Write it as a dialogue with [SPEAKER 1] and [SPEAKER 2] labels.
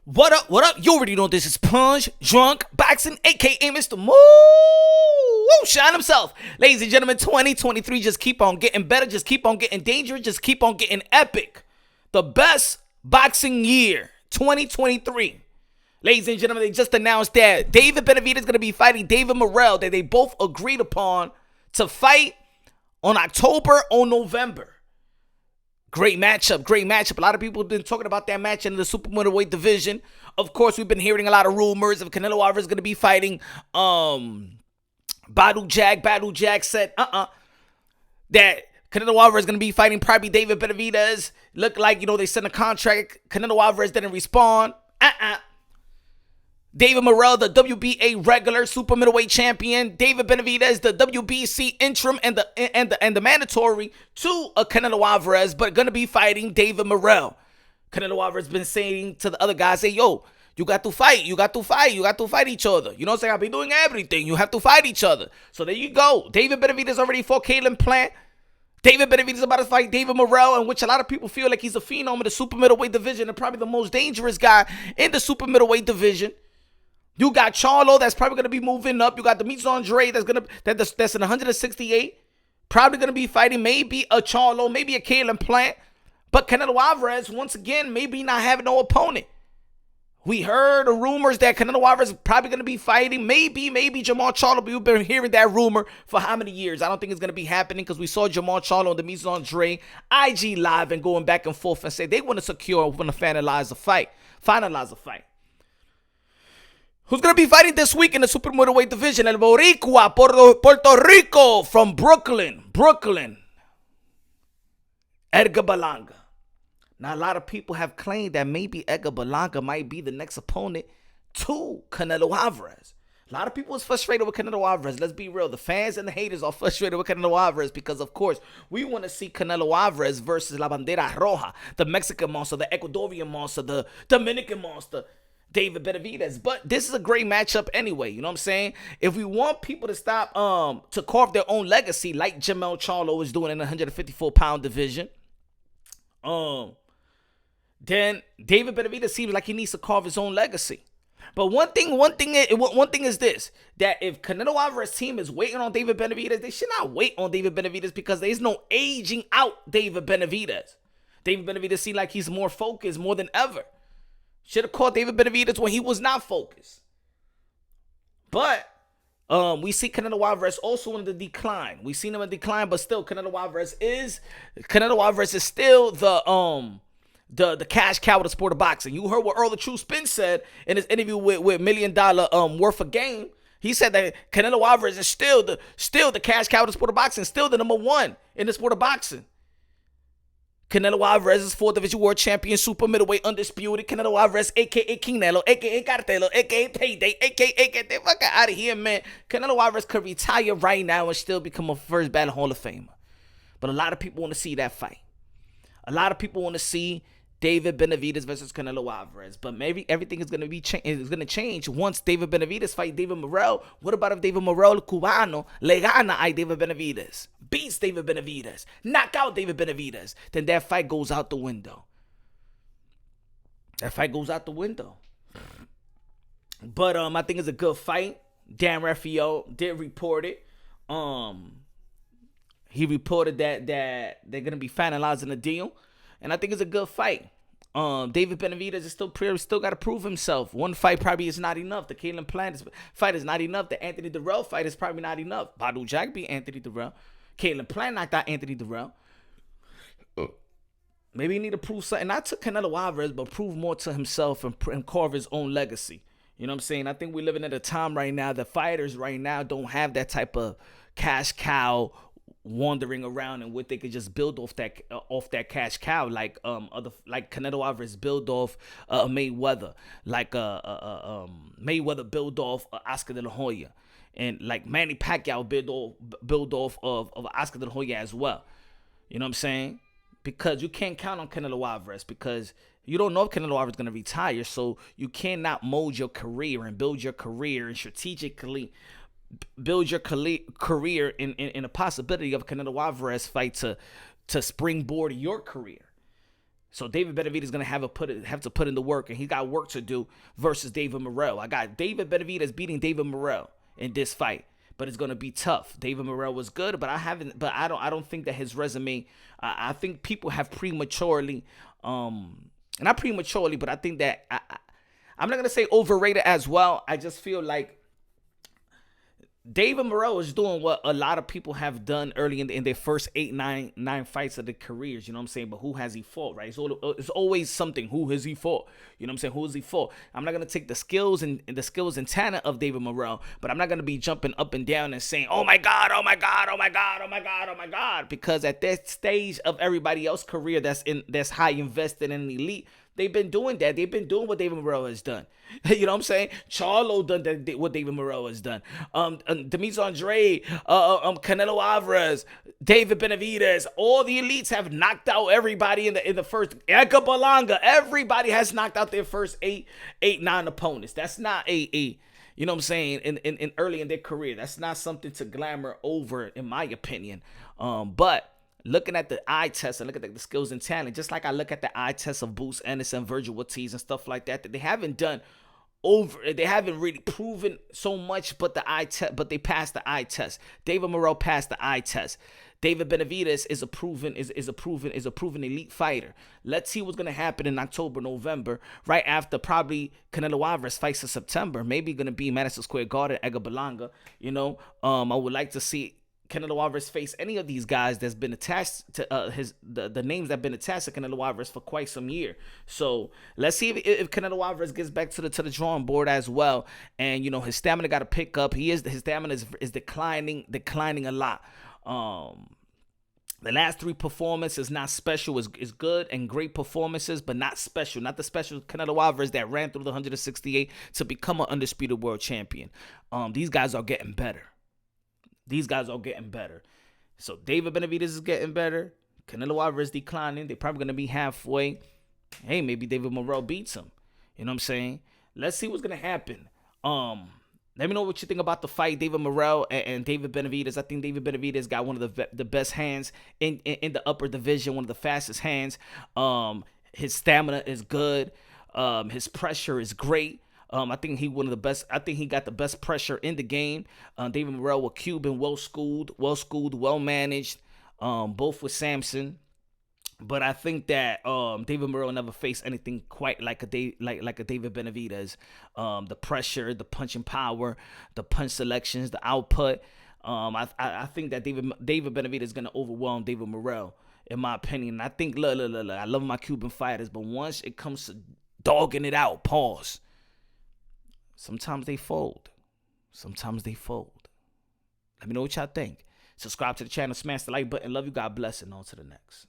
[SPEAKER 1] What up? What up? You already know this is Punch Drunk Boxing, aka Mr. Shine himself. Ladies and gentlemen, 2023 just keep on getting better, just keep on getting dangerous, just keep on getting epic. The best boxing year, 2023. Ladies and gentlemen, they just announced that David Benavidez is going to be fighting David Morrell, that they both agreed upon to fight on October or November. Great matchup, great matchup. A lot of people have been talking about that match in the super middleweight division. Of course, we've been hearing a lot of rumors of Canelo Alvarez going to be fighting Badu Jack. Badu Jack said, that Canelo Alvarez is going to be fighting probably David Benavidez. Looked like, they sent a contract. Canelo Alvarez didn't respond. David Morrell, the WBA regular super middleweight champion. David Benavidez, the WBC interim and the mandatory to Canelo Alvarez, but gonna be fighting David Morrell. Canelo Alvarez been saying to the other guys, "Hey, yo, you got to fight. You got to fight. You got to fight each other. You know what I'm saying? I'll be doing everything. You have to fight each other." So there you go. David Benavidez already fought Caleb Plant. David Benavidez is about to fight David Morrell, in which a lot of people feel like he's a phenom in the super middleweight division and probably the most dangerous guy in the super middleweight division. You got Charlo that's probably gonna be moving up. You got Demetrius Andre that's in 168, probably gonna be fighting maybe a Charlo, maybe a Caleb Plant, but Canelo Alvarez once again maybe not having no opponent. We heard the rumors that Canelo Alvarez is probably gonna be fighting maybe Jamal Charlo, but we've been hearing that rumor for how many years? I don't think it's gonna be happening because we saw Jamal Charlo and Demetrius Andre IG live and going back and forth and say they want to secure, want to finalize a fight. Who's going to be fighting this week in the super middleweight division? El Boricua, Puerto Rico, from Brooklyn. Edgar Berlanga. Now, a lot of people have claimed that maybe Edgar Berlanga might be the next opponent to Canelo Alvarez. A lot of people is frustrated with Canelo Alvarez. Let's be real. The fans and the haters are frustrated with Canelo Alvarez because, of course, we want to see Canelo Alvarez versus La Bandera Roja, the Mexican monster, the Ecuadorian monster, the Dominican monster, David Benavidez. But this is a great matchup anyway, you know what I'm saying? If we want people to stop to carve their own legacy like Jamel Charlo is doing in the 154-pound division, then David Benavidez seems like he needs to carve his own legacy. But one thing is this, that if Canelo Alvarez team is waiting on David Benavidez, they should not wait on David Benavidez because there's no aging out David Benavidez. David Benavidez seems like he's more focused more than ever. Should have caught David Benavidez when he was not focused. But we see Canelo Alvarez also in the decline. We seen him in decline, but still Canelo Alvarez is still the cash cow of the sport of boxing. You heard what Earl the True Spin said in his interview with $1 Million Worth of Game. He said that Canelo Alvarez is still the cash cow of the sport of boxing, still the number one in the sport of boxing. Canelo Alvarez is 4th division world champion, super middleweight, undisputed. Canelo Alvarez, a.k.a. Canelo, a.k.a. Cartelo, a.k.a. Payday, a.k.a. Get the fuck out of here, man. Canelo Alvarez could retire right now and still become a first ballot Hall of Famer. But a lot of people want to see that fight. A lot of people want to see David Benavidez versus Canelo Alvarez. But maybe everything is going to change once David Benavidez fight David Morrell. What about if David Morrell, Cubano, le gana a David Benavidez? Beats David Benavidez, knock out David Benavidez, then that fight goes out the window. But I think it's a good fight. Dan Raphael did report it. He reported that they're gonna be finalizing the deal, and I think it's a good fight. David Benavidez is still got to prove himself. One fight probably is not enough. The Caleb Plant fight is not enough. The Anthony Durrell fight is probably not enough. Badu Jack beat Anthony Durrell. Caleb Plant knocked out Anthony Durrell. Maybe he need to prove something, not to Canelo Alvarez, but prove more to himself and carve his own legacy. You know what I'm saying? I think we're living at a time right now that fighters right now don't have that type of cash cow wandering around and what they could just build off that cash cow like Canelo Alvarez build off Mayweather, like Mayweather build off Oscar De La Hoya. And like Manny Pacquiao build off of Oscar De La Hoya as well. You know what I'm saying? Because you can't count on Canelo Alvarez because you don't know if Canelo Alvarez is going to retire. So you cannot mold your career and build your career and strategically build your career in a possibility of Canelo Alvarez fight to springboard your career. So David Benavidez is gonna have to put in the work, and he got work to do versus David Morrell. I got David Benavidez beating David Morrell in this fight, but it's gonna be tough. David Morrell was good, but I don't think that his resume. I think people have prematurely, not prematurely, but I think that I'm not gonna say overrated as well. I just feel like David Morrell is doing what a lot of people have done early in their first 8, 9 fights of their careers. You know what I'm saying? But who has he fought, right? It's always something. Who has he fought? You know what I'm saying? Who has he fought? I'm not gonna take the skills and talent of David Morrell, but I'm not gonna be jumping up and down and saying, "Oh my God, oh my God, oh my God, oh my God, oh my God," because at that stage of everybody else's career that's high invested in elite. They've been doing that. They've been doing what David Morrell has done. You know what I'm saying? Charlo done what David Morrell has done. Demis Andre, Canelo Alvarez, David Benavidez. All the elites have knocked out everybody in the first. Edgar Berlanga. Everybody has knocked out their first 8, 9 opponents. That's not a you know what I'm saying, in early in their career. That's not something to glamour over, in my opinion. But looking at the eye test and look at the skills and talent, just like I look at the eye test of Boots Anderson, Virgil Ortiz, and stuff like that they haven't done they haven't really proven so much, but they passed the eye test. David Morrell passed the eye test. David Benavidez is a proven elite fighter. Let's see what's gonna happen in October, November, right after probably Canelo Alvarez fights in September. Maybe gonna be Madison Square Garden, Edgar Berlanga. You know, I would like to see Canelo Alvarez face any of these guys that's been attached to the names that have been attached to Canelo Alvarez for quite some year. So let's see if Canelo Alvarez gets back to the drawing board as well. And you know, his stamina got to pick up. His stamina is declining a lot. The last 3 performances not special is good and great performances, but not special. Not the special Canelo Alvarez that ran through the 168 to become an undisputed world champion. These guys are getting better. So David Benavidez is getting better. Canelo Alvarez declining. They're probably going to be halfway. Hey, maybe David Morrell beats him. You know what I'm saying? Let's see what's going to happen. Let me know what you think about the fight, David Morrell and David Benavidez. I think David Benavidez got one of the best hands in the upper division, one of the fastest hands. His stamina is good. His pressure is great. I think he one of the best. I think he got the best pressure in the game. David Morrell was Cuban, well schooled, well managed. Both with Samson, but I think that David Morrell never faced anything quite like a David Benavidez. The pressure, the punching power, the punch selections, the output. I think that David Benavidez is gonna overwhelm David Morrell, in my opinion. I think look, I love my Cuban fighters, but once it comes to dogging it out, pause. Sometimes they fold. Let me know what y'all think. Subscribe to the channel, smash the like button. Love you. God bless, and on to the next.